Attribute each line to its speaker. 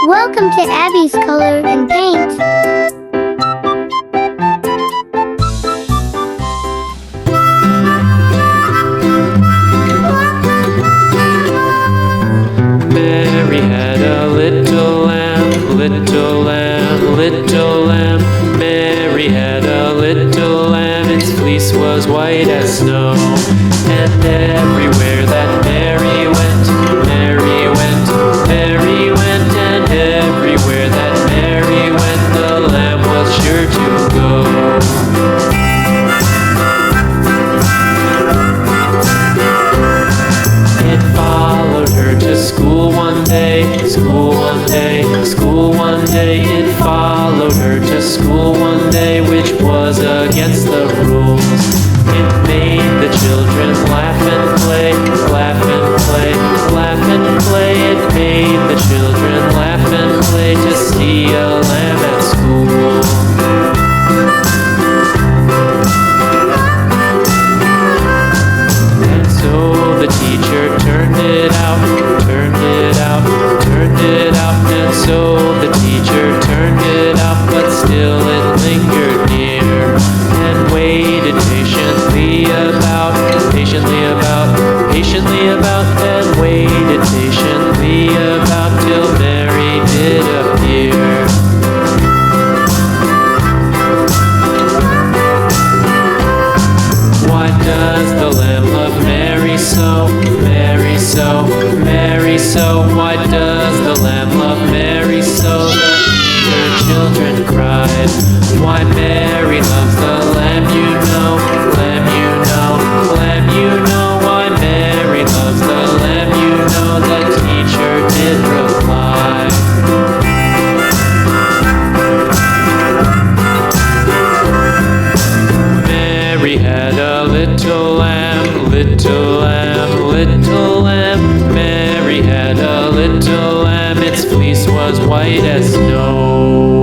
Speaker 1: Welcome to Abby's Color and Paint.
Speaker 2: Mary had a little lamb, little lamb, little lamb. Mary had a little lamb, its fleece was white as snow. And everywhere that Mary went, Mary went, Mary went. And everywhere that Mary went, the lamb was sure to go. It followed her to school one day, school one day, school one day. It followed her to school one day, which was against the rules. It made the children laugh and play, laugh and play, laugh and play. It made the children laugh and play to see a lamb at school. And so the teacher turned it out, turned it out, turned it out. And so the teacher turned it out, but still it lingered near and waited patiently about, patiently about, patiently about, and waited patiently about till Mary did appear. Why does the lamb love Mary so, Mary so, Mary so? Why does the lamb love Mary so that her children cried? Why Mary loves the lamb, you know, lamb, you know, lamb, you know. Why Mary loves the lamb, you know, the teacher did reply. Mary had a little lamb, little lamb, little lamb. Mary had a little lamb, its fleece was white as snow.